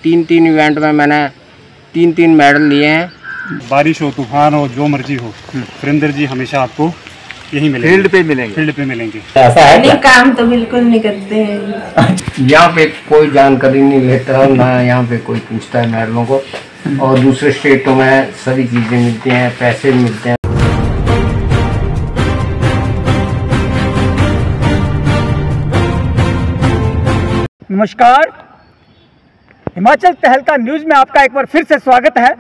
तीन इवेंट में मैंने तीन मेडल लिए हैं। बारिश हो, तूफान हो, जो मर्जी हो, सुरेंद्र जी हमेशा आपको यही मिलेंगे, फील्ड पे मिलेंगे। ऐसा है नहीं, काम तो बिल्कुल नहीं करते हैं। यहाँ पे कोई जानकारी नहीं लेता, ना यहाँ पे कोई पूछता है मेडलों को। और दूसरे स्टेटों में सभी चीज़ें मिलती हैं, पैसे भी मिलते हैं। नमस्कार, हिमाचल तहलका न्यूज़ में आपका एक बार फिर से स्वागत है।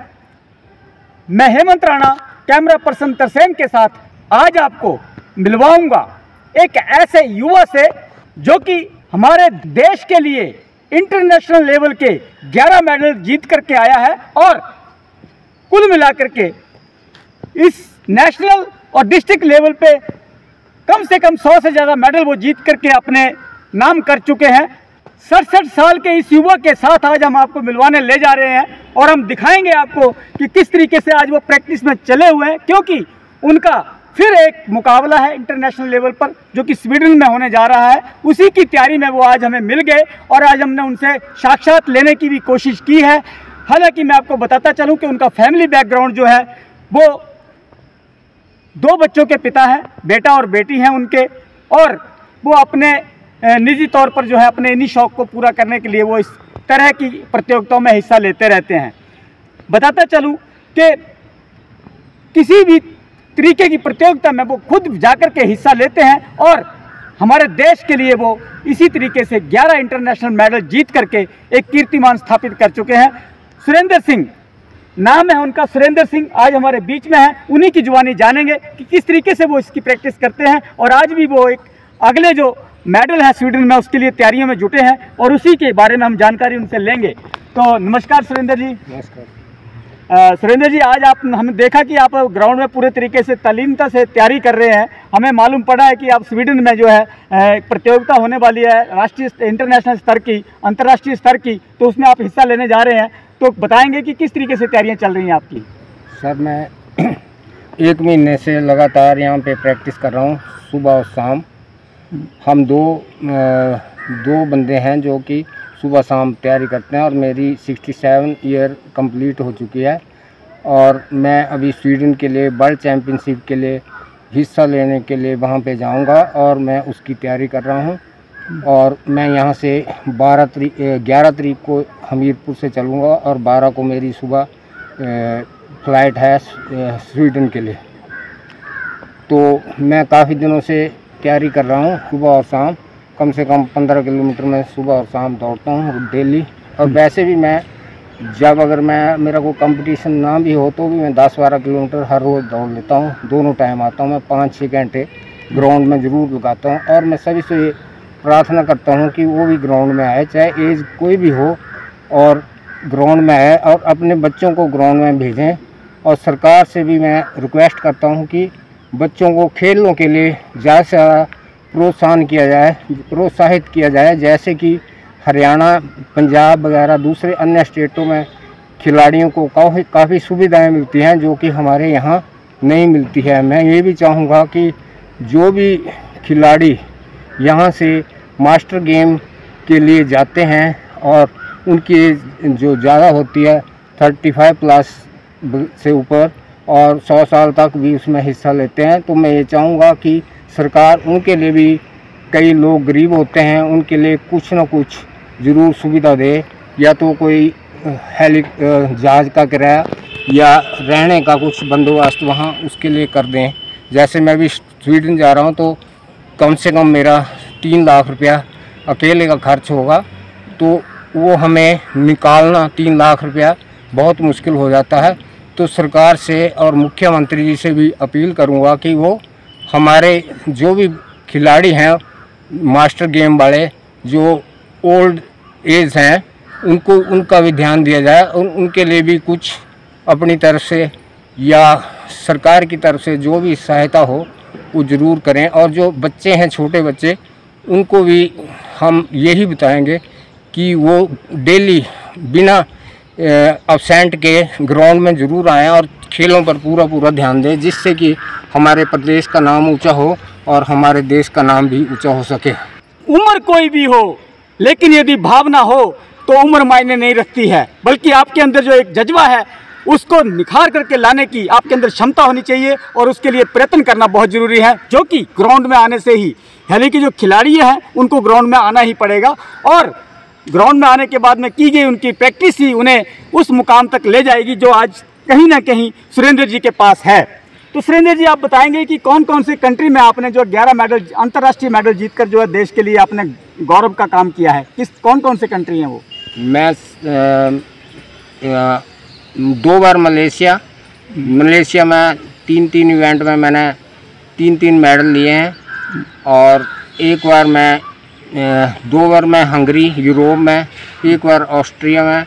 मैं हेमंत राणा कैमरा पर्सन तरसेम के साथ आज आपको मिलवाऊंगा एक ऐसे युवा से जो कि हमारे देश के लिए इंटरनेशनल लेवल के 11 मेडल जीत करके आया है और कुल मिलाकर के इस नेशनल और डिस्ट्रिक्ट लेवल पे कम से कम 100 से ज़्यादा मेडल वो जीत करके अपने नाम कर चुके हैं। 67 साल के इस युवा के साथ आज हम आपको मिलवाने ले जा रहे हैं और हम दिखाएंगे आपको कि किस तरीके से आज वो प्रैक्टिस में चले हुए हैं, क्योंकि उनका फिर एक मुकाबला है इंटरनेशनल लेवल पर जो कि स्वीडन में होने जा रहा है। उसी की तैयारी में वो आज हमें मिल गए और आज हमने उनसे साक्षात लेने की भी कोशिश की है। हालांकि मैं आपको बताता चलूँ कि उनका फैमिली बैकग्राउंड जो है वो 2 बच्चों के पिता हैं, बेटा और बेटी हैं उनके, और वो अपने निजी तौर पर जो है अपने इन्हीं शौक़ को पूरा करने के लिए वो इस तरह की प्रतियोगिताओं में हिस्सा लेते रहते हैं। बताता चलूँ कि किसी भी तरीके की प्रतियोगिता में वो खुद जाकर के हिस्सा लेते हैं और हमारे देश के लिए वो इसी तरीके से 11 इंटरनेशनल मेडल जीत करके एक कीर्तिमान स्थापित कर चुके हैं। सुरेंद्र सिंह नाम है उनका, सुरेंद्र सिंह आज हमारे बीच में हैं। उन्हीं की जुबानी जानेंगे कि किस तरीके से वो इसकी प्रैक्टिस करते हैं और आज भी वो एक अगले जो मेडल है स्वीडन में उसके लिए तैयारियों में जुटे हैं और उसी के बारे में हम जानकारी उनसे लेंगे। तो नमस्कार सुरेंद्र जी। नमस्कार। सुरेंद्र जी, आज हमने देखा कि आप ग्राउंड में पूरे तरीके से तल्लीनता से तैयारी कर रहे हैं। हमें मालूम पड़ा है कि आप स्वीडन में जो है प्रतियोगिता होने वाली है राष्ट्रीय इंटरनेशनल स्तर की, अंतर्राष्ट्रीय स्तर की, तो उसमें आप हिस्सा लेने जा रहे हैं। तो बताएंगे कि किस तरीके से तैयारियाँ चल रही हैं आपकी? सर, मैं 1 महीने से लगातार यहाँ पे प्रैक्टिस कर रहा हूँ, सुबह और शाम। हम दो बंदे हैं जो कि सुबह शाम तैयारी करते हैं और मेरी 67 ईयर कंप्लीट हो चुकी है और मैं अभी स्वीडन के लिए वर्ल्ड चैम्पियनशिप के लिए हिस्सा लेने के लिए वहाँ पे जाऊँगा और मैं उसकी तैयारी कर रहा हूँ। और मैं यहाँ से 11 तारीख को हमीरपुर से चलूँगा और 12 को मेरी सुबह फ़्लाइट है स्वीडन के लिए। तो मैं काफ़ी दिनों से तैयारी कर रहा हूँ, सुबह और शाम कम से कम 15 किलोमीटर में सुबह और शाम दौड़ता हूँ डेली। और वैसे भी मैं जब अगर मेरा कोई कंपटीशन ना भी हो तो भी मैं 10-12 किलोमीटर हर रोज़ दौड़ लेता हूँ। दोनों टाइम आता हूँ, मैं 5-6 घंटे ग्राउंड में ज़रूर लगाता हूँ। और मैं सभी से ये प्रार्थना करता हूँ कि वो भी ग्राउंड में आए, चाहे एज कोई भी हो, और ग्राउंड में आए और अपने बच्चों को ग्राउंड में भेजें। और सरकार से भी मैं रिक्वेस्ट करता हूँ कि बच्चों को खेलों के लिए ज़्यादा से ज़्यादा प्रोत्साहित किया जाए। जैसे कि हरियाणा, पंजाब वगैरह दूसरे अन्य स्टेटों में खिलाड़ियों को काफ़ी सुविधाएं मिलती हैं जो कि हमारे यहाँ नहीं मिलती है। मैं ये भी चाहूँगा कि जो भी खिलाड़ी यहाँ से मास्टर गेम के लिए जाते हैं और उनकी जो ज़्यादा होती है 35 प्लस से ऊपर और 100 साल तक भी उसमें हिस्सा लेते हैं, तो मैं ये चाहूँगा कि सरकार उनके लिए भी, कई लोग गरीब होते हैं, उनके लिए कुछ ना कुछ ज़रूर सुविधा दे। या तो कोई जहाज़ का किराया या रहने का कुछ बंदोबस्त वहाँ उसके लिए कर दें। जैसे मैं भी स्वीडन जा रहा हूँ तो कम से कम मेरा 3 लाख रुपया अकेले का खर्च होगा, तो वो हमें निकालना 3 लाख रुपया बहुत मुश्किल हो जाता है। तो सरकार से और मुख्यमंत्री जी से भी अपील करूंगा कि वो हमारे जो भी खिलाड़ी हैं मास्टर गेम वाले, जो ओल्ड एज हैं, उनका भी ध्यान दिया जाए और उनके लिए भी कुछ अपनी तरफ से या सरकार की तरफ से जो भी सहायता हो वो ज़रूर करें। और जो बच्चे हैं, छोटे बच्चे, उनको भी हम यही बताएंगे कि वो डेली बिना अब्सेंट के ग्राउंड में ज़रूर आएँ और खेलों पर पूरा ध्यान दें, जिससे कि हमारे प्रदेश का नाम ऊंचा हो और हमारे देश का नाम भी ऊंचा हो सके। उम्र कोई भी हो, लेकिन यदि भावना हो तो उम्र मायने नहीं रखती है, बल्कि आपके अंदर जो एक जज्बा है उसको निखार करके लाने की आपके अंदर क्षमता होनी चाहिए और उसके लिए प्रयत्न करना बहुत ज़रूरी है, जो कि ग्राउंड में आने से ही, यानी कि जो खिलाड़ी हैं उनको ग्राउंड में आना ही पड़ेगा और ग्राउंड में आने के बाद में की गई उनकी प्रैक्टिस ही उन्हें उस मुकाम तक ले जाएगी जो आज कहीं ना कहीं सुरेंद्र जी के पास है। तो सुरेंद्र जी, आप बताएंगे कि कौन कौन से कंट्री में आपने जो 11 मेडल, अंतर्राष्ट्रीय मेडल जीतकर जो है देश के लिए आपने गौरव का काम किया है, कौन कौन से कंट्री हैं वो? मैं 2 बार मलेशिया में 3 इवेंट में मैंने 3 मेडल लिए हैं, और 1 बार मैं 2 बार मैं हंगरी यूरोप में, 1 बार ऑस्ट्रिया में,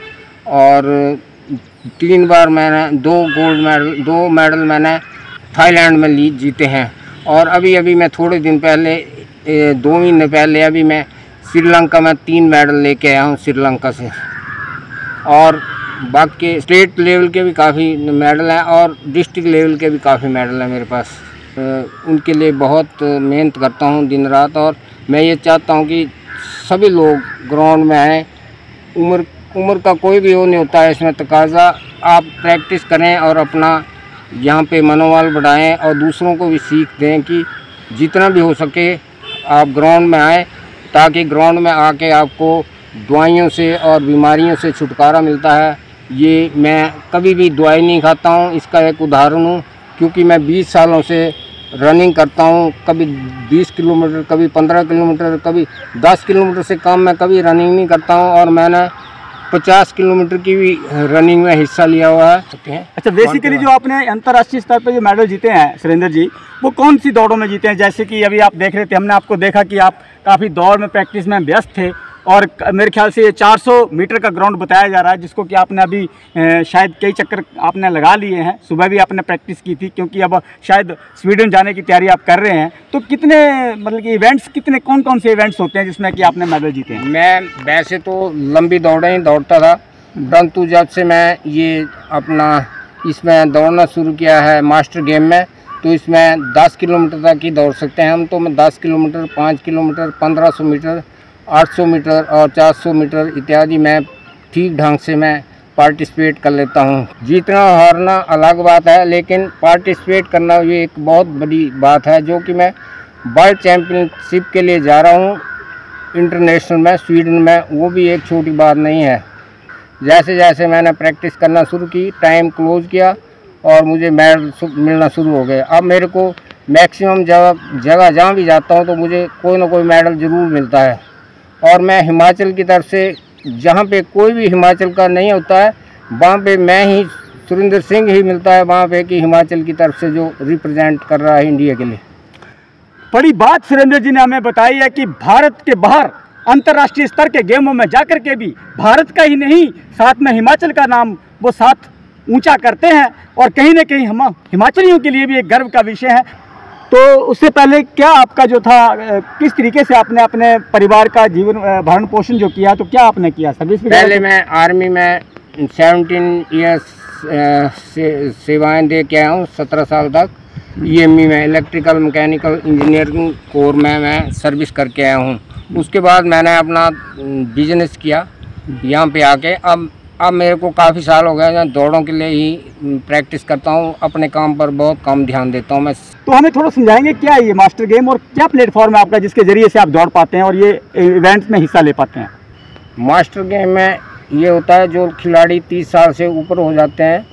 और 3 बार मैंने 2 मेडल मैंने थाईलैंड में जीते हैं। और अभी मैं थोड़े दिन पहले 2 महीने पहले अभी मैं श्रीलंका में 3 मेडल लेके आया हूँ श्रीलंका से। और बाकी स्टेट लेवल के भी काफ़ी मेडल हैं और डिस्ट्रिक्ट लेवल के भी काफ़ी मेडल हैं मेरे पास। उनके लिए बहुत मेहनत करता हूँ दिन रात, और मैं ये चाहता हूँ कि सभी लोग ग्राउंड में आएँ। उम्र का कोई भी वो नहीं होता है इसमें तकाजा। आप प्रैक्टिस करें और अपना यहाँ पे मनोबल बढ़ाएं और दूसरों को भी सीख दें कि जितना भी हो सके आप ग्राउंड में आएँ, ताकि ग्राउंड में आके आपको दवाइयों से और बीमारियों से छुटकारा मिलता है। ये मैं कभी भी दवाई नहीं खाता हूँ, इसका एक उदाहरण हूँ, क्योंकि मैं 20 सालों से रनिंग करता हूँ। कभी 20 किलोमीटर, कभी 15 किलोमीटर, कभी 10 किलोमीटर से कम मैं कभी रनिंग नहीं करता हूँ, और मैंने 50 किलोमीटर की भी रनिंग में हिस्सा लिया हुआ है। अच्छा, बेसिकली जो आपने अंतर्राष्ट्रीय स्तर पर जो मेडल जीते हैं सुरेंद्र जी, वो कौन सी दौड़ों में जीते हैं? जैसे कि अभी आप देख रहे थे, हमने आपको देखा कि आप काफ़ी दौड़ में प्रैक्टिस में व्यस्त थे, और मेरे ख्याल से ये 400 मीटर का ग्राउंड बताया जा रहा है, जिसको कि आपने अभी शायद कई चक्कर आपने लगा लिए हैं। सुबह भी आपने प्रैक्टिस की थी, क्योंकि अब शायद स्वीडन जाने की तैयारी आप कर रहे हैं। तो कितने, मतलब कि इवेंट्स कितने, कौन कौन से इवेंट्स होते हैं जिसमें कि आपने मेडल जीते हैं? मैं वैसे तो लंबी दौड़ें ही दौड़ता था, परंतु जब से मैं ये अपना इसमें दौड़ना शुरू किया है मास्टर गेम में, तो इसमें 10 किलोमीटर तक ही दौड़ सकते हैं हम। तो मैं 10 किलोमीटर, 5 किलोमीटर, 1500 मीटर, 800 मीटर और 400 मीटर इत्यादि मैं ठीक ढंग से मैं पार्टिसिपेट कर लेता हूँ। जीतना हारना अलग बात है, लेकिन पार्टिसिपेट करना ये एक बहुत बड़ी बात है, जो कि मैं वर्ल्ड चैम्पियनशिप के लिए जा रहा हूँ इंटरनेशनल में, स्वीडन में। वो भी एक छोटी बात नहीं है। जैसे जैसे मैंने प्रैक्टिस करना शुरू की, टाइम क्लोज किया, और मुझे मेडल मिलना शुरू हो गए। अब मेरे को मैक्सिमम जगह जहाँ भी जाता हूँ तो मुझे कोई ना कोई मेडल ज़रूर मिलता है। और मैं हिमाचल की तरफ से, जहाँ पे कोई भी हिमाचल का नहीं होता है, वहाँ पे मैं ही, सुरेंद्र सिंह ही मिलता है वहाँ पे, कि हिमाचल की तरफ से जो रिप्रेजेंट कर रहा है इंडिया के लिए। बड़ी बात सुरेंद्र जी ने हमें बताई है कि भारत के बाहर अंतर्राष्ट्रीय स्तर के गेमों में जाकर के भी भारत का ही नहीं, साथ में हिमाचल का नाम वो साथ ऊंचा करते हैं, और कहीं ना कहीं हम हिमाचलियों के लिए भी एक गर्व का विषय है। तो उससे पहले क्या आपका जो था, किस तरीके से आपने अपने परिवार का जीवन भरण पोषण जो किया, तो क्या आपने किया सर्विस? पहले मैं आर्मी में 17 ईयर्स सेवाएं दे के आया हूँ, 17 साल तक। EME में इलेक्ट्रिकल मैकेनिकल इंजीनियरिंग कोर में मैं सर्विस करके आया हूँ। उसके बाद मैंने अपना बिजनेस किया यहाँ पे आके। अब मेरे को काफ़ी साल हो गए, मैं दौड़ों के लिए ही प्रैक्टिस करता हूँ, अपने काम पर बहुत कम ध्यान देता हूँ मैं। तो हमें थोड़ा समझाएंगे क्या है ये मास्टर गेम, और क्या प्लेटफॉर्म है आपका जिसके ज़रिए से आप दौड़ पाते हैं और ये इवेंट्स में हिस्सा ले पाते हैं? मास्टर गेम में ये होता है, जो खिलाड़ी 30 साल से ऊपर हो जाते हैं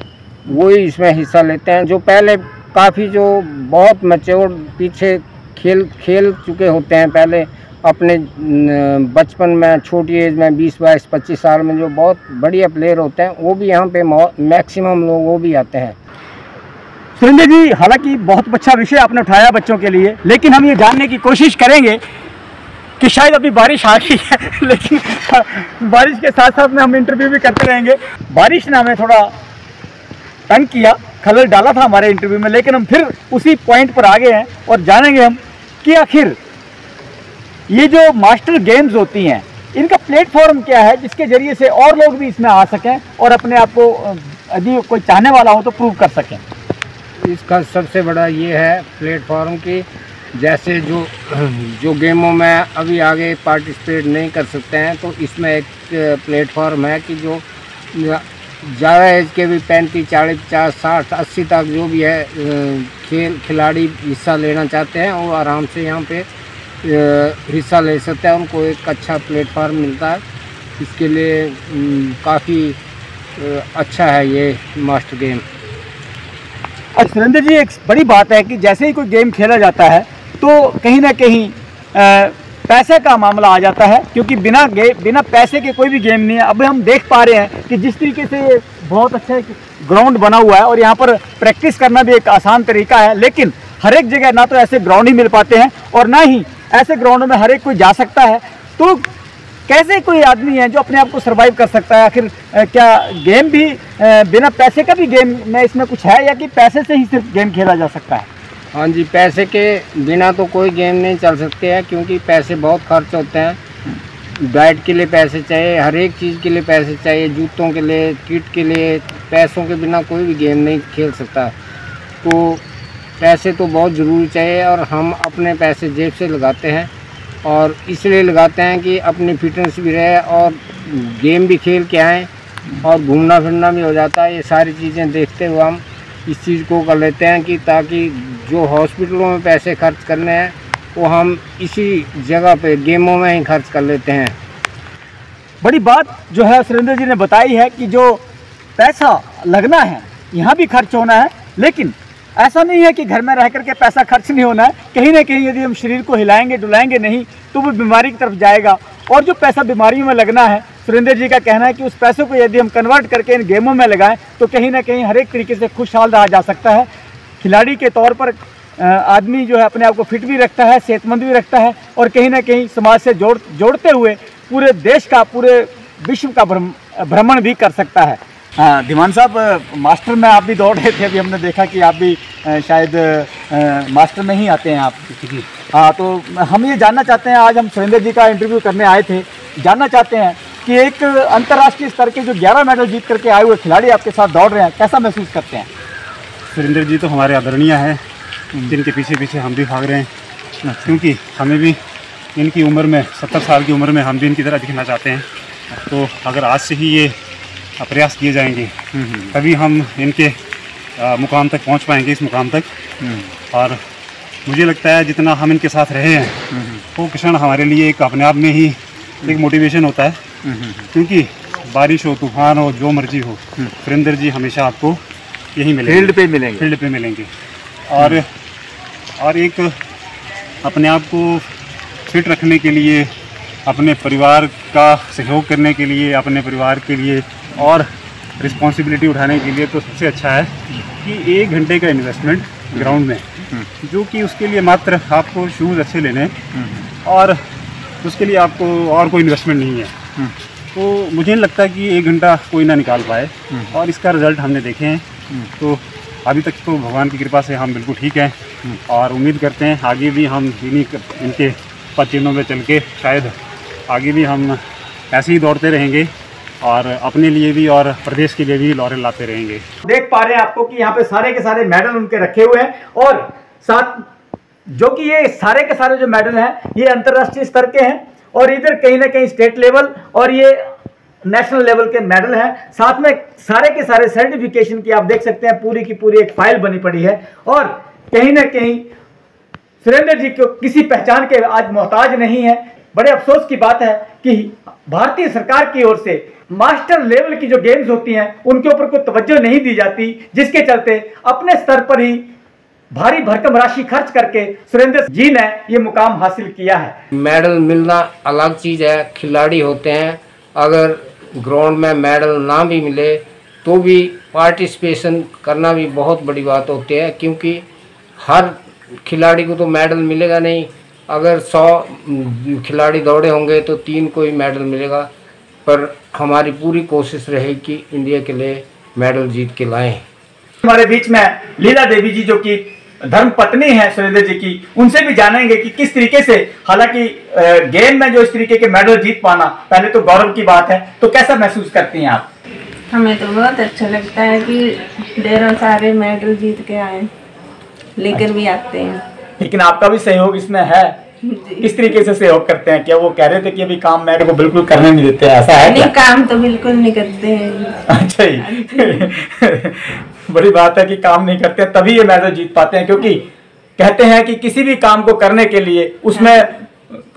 वही इसमें हिस्सा लेते हैं। जो पहले काफ़ी जो बहुत मैच्योर पीछे खेल चुके होते हैं, पहले अपने बचपन में, छोटी एज में, 20, 22, 25 साल में जो बहुत बढ़िया प्लेयर होते हैं, वो भी यहाँ पे मैक्सिमम लोग वो भी आते हैं। सुरेंद्र जी, हालांकि बहुत अच्छा विषय आपने उठाया बच्चों के लिए, लेकिन हम ये जानने की कोशिश करेंगे कि शायद अभी बारिश आ गई है, लेकिन बारिश के साथ साथ में हम इंटरव्यू भी करते रहेंगे। बारिश ने हमें थोड़ा तंग किया, खलल डाला था हमारे इंटरव्यू में, लेकिन हम फिर उसी पॉइंट पर आ गए हैं और जानेंगे हम कि आखिर ये जो मास्टर गेम्स होती हैं, इनका प्लेटफॉर्म क्या है जिसके ज़रिए से और लोग भी इसमें आ सकें और अपने आप को, यदि कोई चाहने वाला हो तो प्रूव कर सकें। इसका सबसे बड़ा ये है प्लेटफॉर्म कि जैसे जो गेमों में अभी आगे पार्टिसिपेट नहीं कर सकते हैं, तो इसमें एक प्लेटफॉर्म है कि जो ज़्यादा एज के भी 35, 40, 50, 60, 80 तक जो भी है खिलाड़ी हिस्सा लेना चाहते हैं वो आराम से यहाँ पे हिस्सा ले सकते हैं। उनको एक अच्छा प्लेटफॉर्म मिलता है, इसके लिए काफ़ी अच्छा है ये मास्टर गेम। अच्छा सुरेंद्र जी, एक बड़ी बात है कि जैसे ही कोई गेम खेला जाता है तो कहीं ना कहीं पैसे का मामला आ जाता है, क्योंकि बिना पैसे के कोई भी गेम नहीं है। अब हम देख पा रहे हैं कि जिस तरीके से बहुत अच्छा एक ग्राउंड बना हुआ है और यहाँ पर प्रैक्टिस करना भी एक आसान तरीका है, लेकिन हर एक जगह ना तो ऐसे ग्राउंड ही मिल पाते हैं और ना ही ऐसे ग्राउंड में हर एक कोई जा सकता है। तो कैसे कोई आदमी है जो अपने आप को सर्वाइव कर सकता है? आखिर क्या गेम भी बिना पैसे का भी गेम में इसमें कुछ है, या कि पैसे से ही सिर्फ गेम खेला जा सकता है? हाँ जी, पैसे के बिना तो कोई गेम नहीं चल सकते हैं, क्योंकि पैसे बहुत खर्च होते हैं। डाइट के लिए पैसे चाहिए, हर एक चीज़ के लिए पैसे चाहिए, जूतों के लिए, किट के लिए। पैसों के बिना कोई भी गेम नहीं खेल सकता। तो पैसे तो बहुत ज़रूरी चाहिए, और हम अपने पैसे जेब से लगाते हैं, और इसलिए लगाते हैं कि अपनी फिटनेस भी रहे और गेम भी खेल के आएँ और घूमना फिरना भी हो जाता है। ये सारी चीज़ें देखते हुए हम इस चीज़ को कर लेते हैं कि ताकि जो हॉस्पिटलों में पैसे खर्च करने हैं वो हम इसी जगह पे गेमों में ही खर्च कर लेते हैं। बड़ी बात जो है सुरेंद्र जी ने बताई है कि जो पैसा लगना है यहाँ भी खर्च होना है, लेकिन ऐसा नहीं है कि घर में रह करके पैसा खर्च नहीं होना है। कहीं ना कहीं यदि हम शरीर को हिलाएंगे डुलाएंगे नहीं तो वो बीमारी की तरफ जाएगा, और जो पैसा बीमारियों में लगना है, सुरेंद्र जी का कहना है कि उस पैसों को यदि हम कन्वर्ट करके इन गेमों में लगाएं तो कहीं ना कहीं हर एक तरीके से खुशहाल रहा जा सकता है। खिलाड़ी के तौर पर आदमी जो है अपने आप को फिट भी रखता है, सेहतमंद भी रखता है, और कहीं ना कहीं समाज से जोड़ते हुए पूरे देश का, पूरे विश्व का भ्रमण भी कर सकता है। हाँ धीमान साहब, मास्टर में आप भी दौड़ रहे थे, अभी हमने देखा कि आप भी शायद मास्टर में ही आते हैं आप। हाँ, तो हम ये जानना चाहते हैं, आज हम सुरेंद्र जी का इंटरव्यू करने आए थे, जानना चाहते हैं कि एक अंतर्राष्ट्रीय स्तर के जो 11 मेडल जीत करके आए हुए खिलाड़ी आपके साथ दौड़ रहे हैं, कैसा महसूस करते हैं? सुरेंद्र जी तो हमारे आदरणीय हैं, जिनके पीछे पीछे हम भी भाग रहे हैं, क्योंकि हमें भी इनकी उम्र में 70 साल की उम्र में हम भी इनकी तरह दिखना चाहते हैं। तो अगर आज से ही ये प्रयास किए जाएंगे तभी हम इनके मुकाम तक पहुंच पाएंगे, इस मुकाम तक। और मुझे लगता है जितना हम इनके साथ रहे हैं वो क्षण हमारे लिए एक अपने आप में ही एक मोटिवेशन होता है, क्योंकि बारिश हो, तूफान हो, जो मर्जी हो, सुरेंद्र जी हमेशा आपको यहीं मिलेंगे, फील्ड पे मिलेंगे। और एक अपने आप को फिट रखने के लिए, अपने परिवार का सहयोग करने के लिए, अपने परिवार के लिए और रिस्पॉन्सिबिलिटी उठाने के लिए तो सबसे अच्छा है कि 1 घंटे का इन्वेस्टमेंट ग्राउंड में, जो कि उसके लिए मात्र आपको शूज़ अच्छे लेने और उसके लिए आपको और कोई इन्वेस्टमेंट नहीं है। तो मुझे नहीं लगता कि 1 घंटा कोई ना निकाल पाए, और इसका रिज़ल्ट हमने देखे हैं। तो अभी तक तो भगवान की कृपा से हम बिल्कुल ठीक हैं, और उम्मीद करते हैं आगे भी हम इनके पचिनों में चल के शायद आगे भी हम ऐसे ही दौड़ते रहेंगे, और अपने लिए भी और प्रदेश के लिए भी लॉरेल लाते रहेंगे। देख पा रहे हैं आपको कि यहाँ पे सारे के सारे मेडल उनके रखे हुए हैं, और साथ जो कि ये सारे के सारे जो मेडल हैं ये अंतर्राष्ट्रीय स्तर के हैं, और इधर कहीं ना कहीं स्टेट लेवल और ये नेशनल लेवल के मेडल हैं। साथ में सारे के सारे सर्टिफिकेशन की आप देख सकते हैं पूरी की पूरी एक फाइल बनी पड़ी है, और कहीं ना कहीं सुरेंद्र जी को किसी पहचान के आज मोहताज नहीं है। बड़े अफसोस की बात है कि भारतीय सरकार की ओर से मास्टर लेवल की जो गेम्स होती हैं उनके ऊपर कोई तवज्जो नहीं दी जाती, जिसके चलते अपने स्तर पर ही भारी भरकम राशि खर्च करके सुरेंद्र जी ने ये मुकाम हासिल किया है। मेडल मिलना अलग चीज़ है, खिलाड़ी होते हैं, अगर ग्राउंड में मेडल ना भी मिले तो भी पार्टिसिपेशन करना भी बहुत बड़ी बात होती है, क्योंकि हर खिलाड़ी को तो मेडल मिलेगा नहीं। अगर 100 खिलाड़ी दौड़े होंगे तो 3 को ही मेडल मिलेगा, पर हमारी पूरी कोशिश रहेगी कि इंडिया के लिए मेडल जीत के लाएं। हमारे बीच में लीला देवी जी जो कि धर्म पत्नी है सुरेंद्र जी की, उनसे भी जानेंगे कि किस तरीके से, हालांकि गेम में जो इस तरीके के मेडल जीत पाना पहले तो गौरव की बात है, तो कैसा महसूस करती हैं आप? हमें तो बहुत अच्छा लगता है कि ढेरों सारे मेडल जीत के आए, लेकर भी आते हैं। लेकिन आपका भी सहयोग इसमें है। किस तरीके से सहयोग करते हैं? क्या वो कह रहे थे कि अभी काम मेरे को बिल्कुल करने नहीं देते हैं, ऐसा है नहीं, क्या? काम तो बिल्कुल नहीं करते हैं। अच्छा ही बड़ी बात है कि काम नहीं करते, तभी ये मैच जीत पाते हैं, क्योंकि कहते हैं कि किसी भी काम को करने के लिए उसमें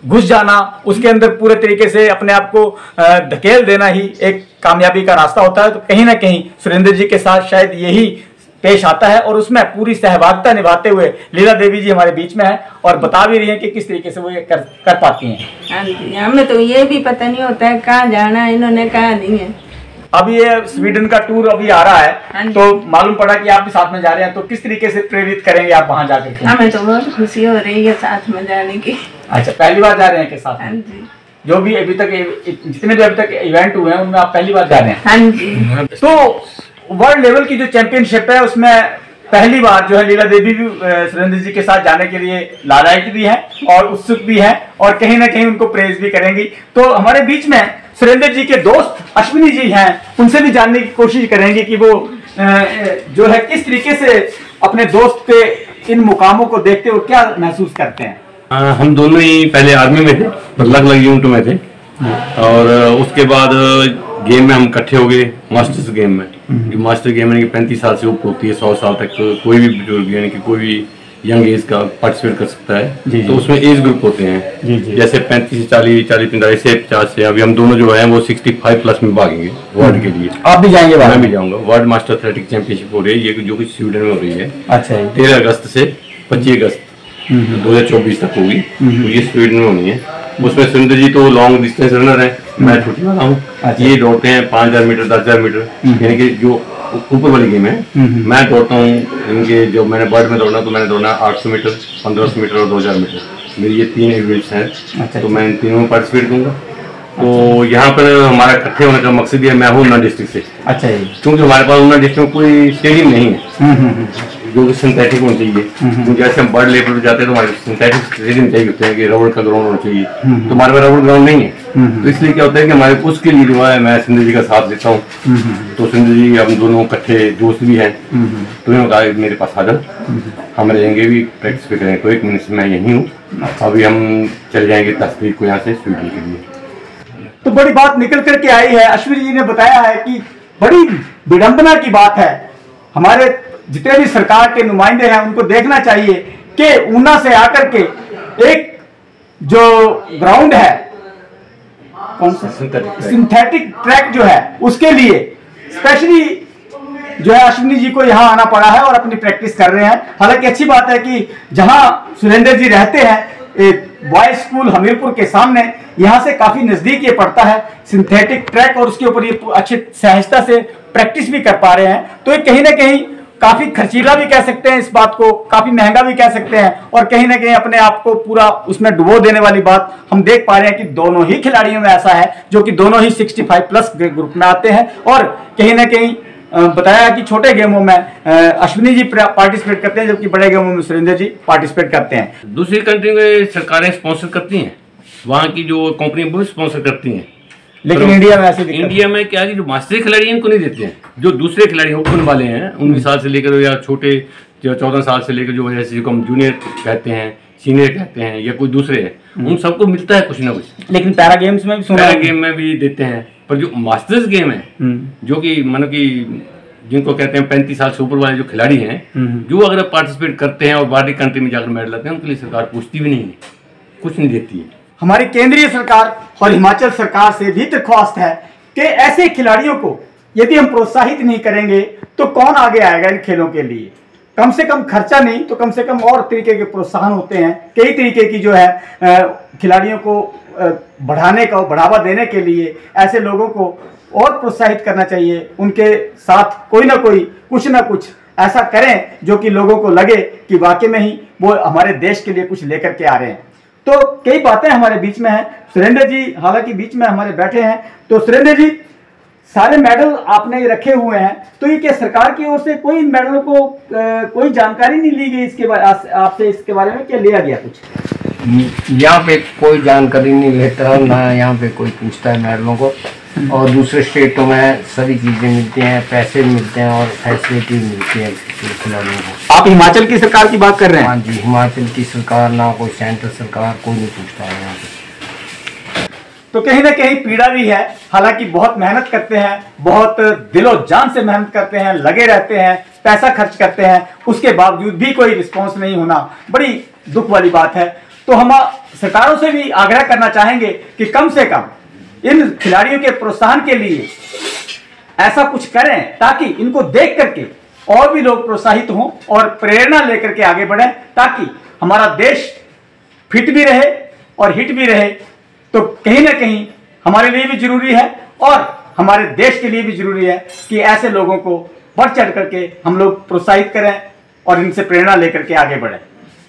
घुस जाना, उसके अंदर पूरे तरीके से अपने आप को धकेल देना ही एक कामयाबी का रास्ता होता है। तो कहीं ना कहीं सुरेंद्र जी के साथ शायद यही पेश आता है और उसमें पूरी सहभागिता निभाते हुए लीला देवी जी हमारे बीच में है और बता भी रही हैं कि किस तरीके से वो ये कर पाती हैं। हाँ जी, हमें तो ये भी पता नहीं होता है कहाँ जाना है, इन्होंने कहा नहीं है। अब ये स्वीडन का टूर अभी आ रहा है, तो मालूम पड़ा कि आप भी साथ में जा रहे हैं, तो किस तरीके से प्रेरित करेंगे आप वहां जाकर के? हमें तो बहुत खुशी हो रही है साथ में जाने की। अच्छा, पहली बार जा रहे हैं के साथ? हाँ जी। जो भी अभी तक जितने भी अभी तक इवेंट हुए हैं उनमें आप पहली बार जा रहे हैं? हाँ जी। तो वर्ल्ड लेवल की जो चैंपियनशिप है उसमें पहली बार जो है लीला देवी भी सुरेंद्र जी के साथ जाने के लिए लालायित भी है और उत्सुक भी है और कहीं ना कहीं उनको प्रेज भी करेंगी। तो हमारे बीच में सुरेंद्र जी के दोस्त अश्विनी जी हैं, उनसे भी जानने की कोशिश करेंगे कि वो जो है किस तरीके से अपने दोस्त के इन मुकामों को देखते हुए क्या महसूस करते हैं। हम दोनों ही पहले आर्मी में थे, अलग अलग यूनिट में थे और उसके बाद गेम में हम इकट्ठे हो गए मास्टर्स गेम में। मास्टर गेम यानी कि 35 साल से ऊपर होती है, 100 साल तक कोई भी बुजुर्ग यानी कि कोई भी यंग एज का पार्टिसिपेट कर सकता है। तो उसमें एज ग्रुप होते हैं, जैसे 35 से 40, 45 से 50 से। अभी हम दोनों जो है वो 65 प्लस में भागेंगे वर्ल्ड के लिए। आप भी जाएंगे? मैं भी जाऊंगा। वर्ल्ड मास्टर एथलेटिक चैंपियनशिप हो रही है ये, जो कि स्वीडन में हो रही है। अच्छा। 13 अगस्त से 25 अगस्त 2024 तक होगी, तो ये स्वीडन में होनी है। उसमें सुरेंद्र जी तो लॉन्ग डिस्टेंस रनर है, मैं छोटी वाला हूँ। ये दौड़ते हैं 5000 मीटर, 10,000 मीटर, यानी कि जो ऊपर वाली गेम है। मैं दौड़ता हूँ इनके, जो मैंने वर्ल्ड में दौड़ना तो मैंने दौड़ना 800 मीटर, 1500 मीटर और 2000 मीटर। मेरी ये 3 इवेंट्स हैं। तो मैं इन तीनों में पार्टिसिपेट करूँगा। तो यहाँ पर हमारा इकट्ठे होने का मकसद ये, मैं हूँ ऊना डिस्ट्रिक्ट से। अच्छा, क्योंकि हमारे पास ऊना डिस्ट्रिक्ट में कोई स्टेडियम नहीं है जो कि सिंथेटिक होना चाहिए। तो जैसे हम बर्ड लेवल पर जाते हैं तो हमारे सिंथेटिक स्टेडियम चाहिए होते हैं कि रबड़ का ग्राउंड होना चाहिए। तो हमारे पास रबड़ ग्राउंड नहीं है, तो इसलिए क्या होता है कि हमारे उसके लिए जो है मैं सुरेंद्र जी का साथ देता हूँ। तो सुरेंद्र जी हम दोनों इकट्ठे दोस्त भी हैं, तो उन्होंने कहा मेरे पास आ जाओ, हम रहेंगे भी, प्रैक्टिस भी करेंगे। तो 1 महीने से मैं यहीं हूँ, अभी हम चले जाएंगे 10 तारीख को यहाँ से स्वीडन के लिए। तो बड़ी बात निकल करके आई है। अश्विनी जी ने बताया है कि बड़ी विडंबना की बात है, हमारे जितने भी सरकार के नुमाइंदे हैं उनको देखना चाहिए कि ऊना से आकर के एक जो ग्राउंड है, कौन सा सिंथेटिक ट्रैक जो है, उसके लिए स्पेशली जो है अश्विनी जी को यहाँ आना पड़ा है और अपनी प्रैक्टिस कर रहे हैं। हालांकि अच्छी बात है कि जहां सुरेंद्र जी रहते हैं, एक बॉयज स्कूल हमीरपुर के सामने, यहाँ से काफी नजदीक ये पड़ता है सिंथेटिक ट्रैक, और उसके ऊपर ये अच्छी सहजता से प्रैक्टिस भी कर पा रहे हैं। तो ये कहीं ना कहीं काफी खर्चीला भी कह सकते हैं इस बात को, काफी महंगा भी कह सकते हैं, और कहीं ना कहीं अपने आप को पूरा उसमें डुबो देने वाली बात हम देख पा रहे हैं कि दोनों ही खिलाड़ियों में ऐसा है जो कि दोनों ही 65 प्लस ग्रुप में आते हैं। और कहीं ना कहीं बताया कि छोटे गेमों में अश्विनी जी पार्टिसिपेट करते हैं, जबकि बड़े गेमों में सुरेंद्र जी पार्टिसिपेट करते हैं। दूसरी कंट्री में सरकारें स्पॉन्सर करती हैं, वहाँ की जो कंपनी वो स्पॉन्सर करती हैं, लेकिन इंडिया में ऐसे इंडिया में क्या है, जो मास्टर खिलाड़ी इनको नहीं देते हैं। जो दूसरे खिलाड़ी ओपन वाले हैं 19 साल से लेकर, या छोटे जो 14 साल से लेकर, जो जैसे जो हम जूनियर कहते हैं, सीनियर कहते हैं, या कोई दूसरे हैं, उन सबको मिलता है कुछ ना कुछ। लेकिन पैरा गेम्स में भी सुना, पैरा गेम में भी देते हैं। पर जो मास्टर्स गेम है, जो कि मतलब कि जिनको कहते हैं 35 साल से ऊपर वाले जो खिलाड़ी हैं, जो अगर पार्टिसिपेट करते हैं और बाहरी कंट्री में जाकर मेडल लाते हैं, उनके लिए सरकार पूछती भी नहीं है, कुछ नहीं देती है। हमारी केंद्रीय सरकार और हिमाचल सरकार से भी दरख्वास्त है कि ऐसे खिलाड़ियों को यदि हम प्रोत्साहित नहीं करेंगे तो कौन आगे आएगा इन खेलों के लिए। कम से कम खर्चा नहीं तो कम से कम और तरीके के प्रोत्साहन होते हैं, कई तरीके की जो है खिलाड़ियों को बढ़ाने का, बढ़ावा देने के लिए ऐसे लोगों को और प्रोत्साहित करना चाहिए। उनके साथ कोई ना कोई कुछ ना कुछ ऐसा करें जो कि लोगों को लगे कि वाकई में ही वो हमारे देश के लिए कुछ लेकर के आ रहे हैं। तो कई बातें हमारे बीच में हैं। सुरेंद्र जी हालांकि बीच में हमारे बैठे हैं, तो सुरेंद्र जी सारे मेडल आपने रखे हुए हैं, तो ये क्या सरकार की ओर से कोई मेडल को कोई जानकारी नहीं ली गई इसके बारे आपसे, इसके बारे में क्या लिया गया कुछ? यहाँ पे कोई जानकारी नहीं लेता, ना यहाँ पे कोई पूछता है मेडलों को। और दूसरे स्टेटों में सभी चीज़ें मिलती हैं, पैसे भी मिलते हैं और फैसिलिटी भी मिलती है खिलाड़ियों को। आप हिमाचल की सरकार की बात कर रहे हैं? हाँ जी, हिमाचल की सरकार ना कोई सेंट्रल सरकार कोई नहीं पूछता है यहाँ पे। तो कहीं ना कहीं पीड़ा भी है, हालांकि बहुत मेहनत करते हैं, बहुत दिलो जान से मेहनत करते हैं, लगे रहते हैं, पैसा खर्च करते हैं, उसके बावजूद भी कोई रिस्पॉन्स नहीं होना बड़ी दुख वाली बात है। तो हम सरकारों से भी आग्रह करना चाहेंगे कि कम से कम इन खिलाड़ियों के प्रोत्साहन के लिए ऐसा कुछ करें ताकि इनको देख करके और भी लोग प्रोत्साहित हों और प्रेरणा लेकर के आगे बढ़ें, ताकि हमारा देश फिट भी रहे और हिट भी रहे। तो कहीं ना कहीं हमारे लिए भी जरूरी है और हमारे देश के लिए भी जरूरी है कि ऐसे लोगों को बढ़ चढ़ करके हम लोग प्रोत्साहित करें और इनसे प्रेरणा लेकर के आगे बढ़ें।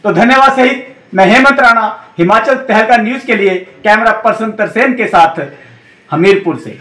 तो धन्यवाद सहित मैं हेमंत राणा, हिमाचल तहलका न्यूज के लिए कैमरा पर्सन तरसेम के साथ हमीरपुर से।